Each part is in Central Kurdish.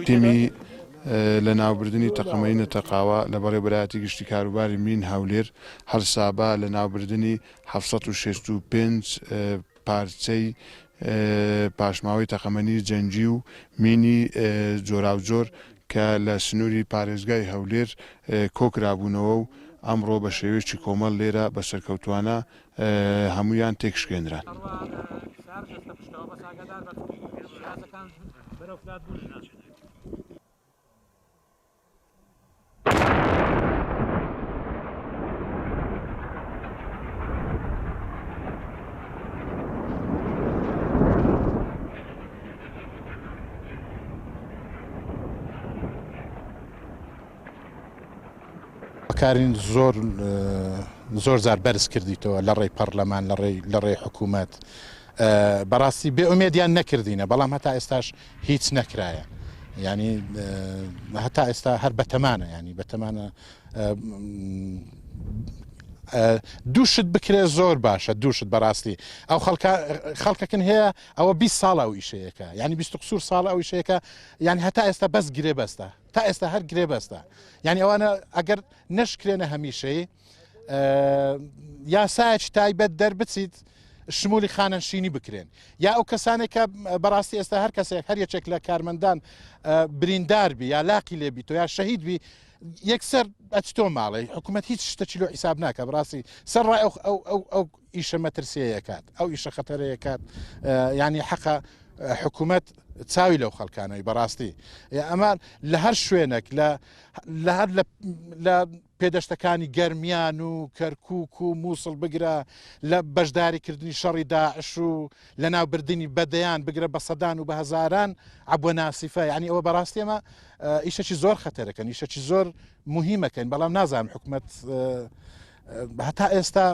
تیمی لە ناوبردننی تەقەمەی نەتەقاوە لە بەڕێوەبەرایەتی گشتی کاروباری مین هەولێر هەرسابا لە ناوبردننی 765 پارچەی پاشماوەی تەقەمەنی جەنگی و مینی جۆراوجۆر کە لە سنووری پارێزگای هەولێر کۆکرابوونەوە و ئەمڕۆ بە شێوەیەکی کۆمەڵ لێرە بە سەرکەوتوانە هەمویان تێکشکێنران. کارین زۆر زار بەرز کردیتەوە لە ڕێی پەرلەمان لە ڕێی حکوومەت بەڕاستی بێ ئومێدیان نەکردینە بەڵام هەتا ئێستاش هیچ نەکرایە ینی هەتا ئێستا هەر بەتەمانە ینی بەتەمانە دووشت بکرێ زۆر باشە دووشت بەڕاستی ئەو خەڵکەکن هەیە ئەوە 20 ساڵ ئەو ئیشەیەەکە ینی 20 ساڵ ئەو ئیشەیەەکە یانی هەتا ئێستا بەس گرێ بەستە تا ئێستا هەر گرێ بەستە ینی ئەوانە ئەگەر نەشکرێنە هەمیشەی یاسایەکی تایبەت دەربچیت شمولی خانەنشینی بکرێن یا ئەو کەسانێکە بەڕاستی ئێستا هەر کەسێک هەر یەکێک لە کارمەندان بریندار بی یا لاقی لێبی تۆ یا شەهید بی یەکسەر ئەچتۆ ماڵی حکوومەت هیچ شتێکی لۆ حیساب ناکە بڕاستی سەرڕای ئەو ئیشە مەترسیەکات ئەو ئیشە خەتەرەیەکات ینی حەقە حکوومەت چاوی لەو خەڵکانەوەی بەڕاستی ئەمان لە هەر شوێنێک لە پێدەشتەکانی گەرمیان و کەرکووک و مووسڵ بگرە لە بەشداریکردنی شەڕی داعش و لە ناوبردننی بەدەیان بگرە بە سەدان و بە هەزاران عەبوە ناسیفە ینی ئەوە بەڕاستی ئەمە ئیشەکی زۆر خەتەرەکەن ئیشەکی زۆر مهمەکەن بەڵام نازانم حکوومەت هەتا ئێستا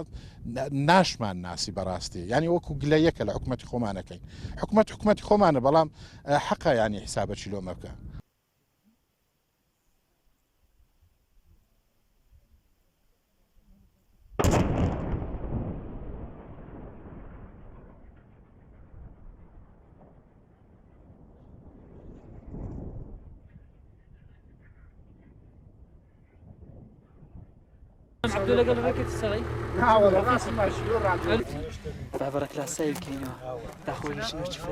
ناشمان ناسی بەڕاستی ینی وەکو گلەیەکە لە حکوومەتی خۆمانەکەین حکوومەتی خۆمانە بەڵام حەقە ینی حیسابەکی لۆمە بکە. عبد الله قال لك تسوي؟ لا والله راس ماشي تعبر كلاس كينو تاخذ شنو تشوف